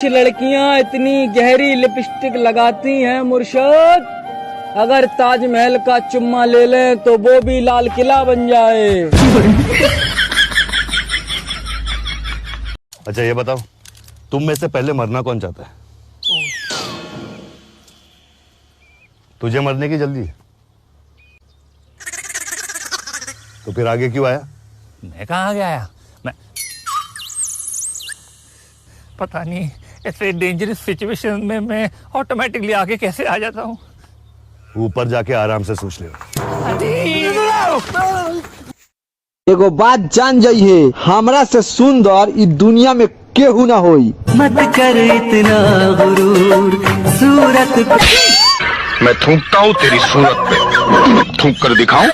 लड़कियां इतनी गहरी लिपस्टिक लगाती हैं मुर्शद, अगर ताजमहल का चुम्मा ले लें तो वो भी लाल किला बन जाए। अच्छा ये बताओ, तुम में से पहले मरना कौन चाहता है? तुझे मरने की जल्दी है तो फिर आगे क्यों आया? मैं कहाँ आगे आया? मैं पता नहीं, ऐसे डेंजरस सिचुएशन में मैं ऑटोमेटिकली आगे कैसे आ जाता हूँ। ऊपर जाके आराम से सोच ले। एगो बात जान जाइए, हमरा से सुंदर इस दुनिया में केहू ना होई। मत कर इतना गुरूर सूरत मैं थूकता हूँ तेरी सूरत पे, थूक कर दिखाऊं?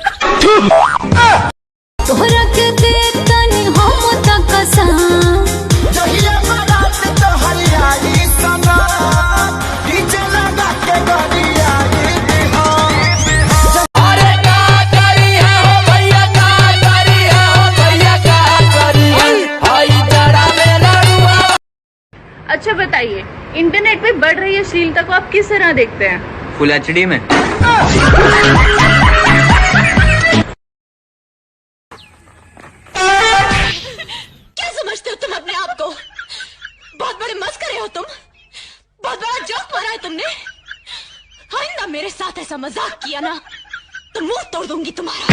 तोहरा के देतनी हम त कसम, जहिया बारात तो हरियाली समा, डीजे लगा के गरियाली बिहार। अरे का करी है हो भैया, का करी है हो भैया, का करी है आई जरा में लड़ुआ। अच्छा बताइए, इंटरनेट पे बढ़ रही अश्लीलता को आप किस तरह देखते हैं? फुल एचडी में। क्या समझते हो तुम अपने आप को? बहुत बड़े मस्करे हो तुम, बहुत बड़ा जोक मारा है तुमने। आइंदा मेरे साथ ऐसा मजाक किया ना तो मुंह तोड़ दूंगी तुम्हारा।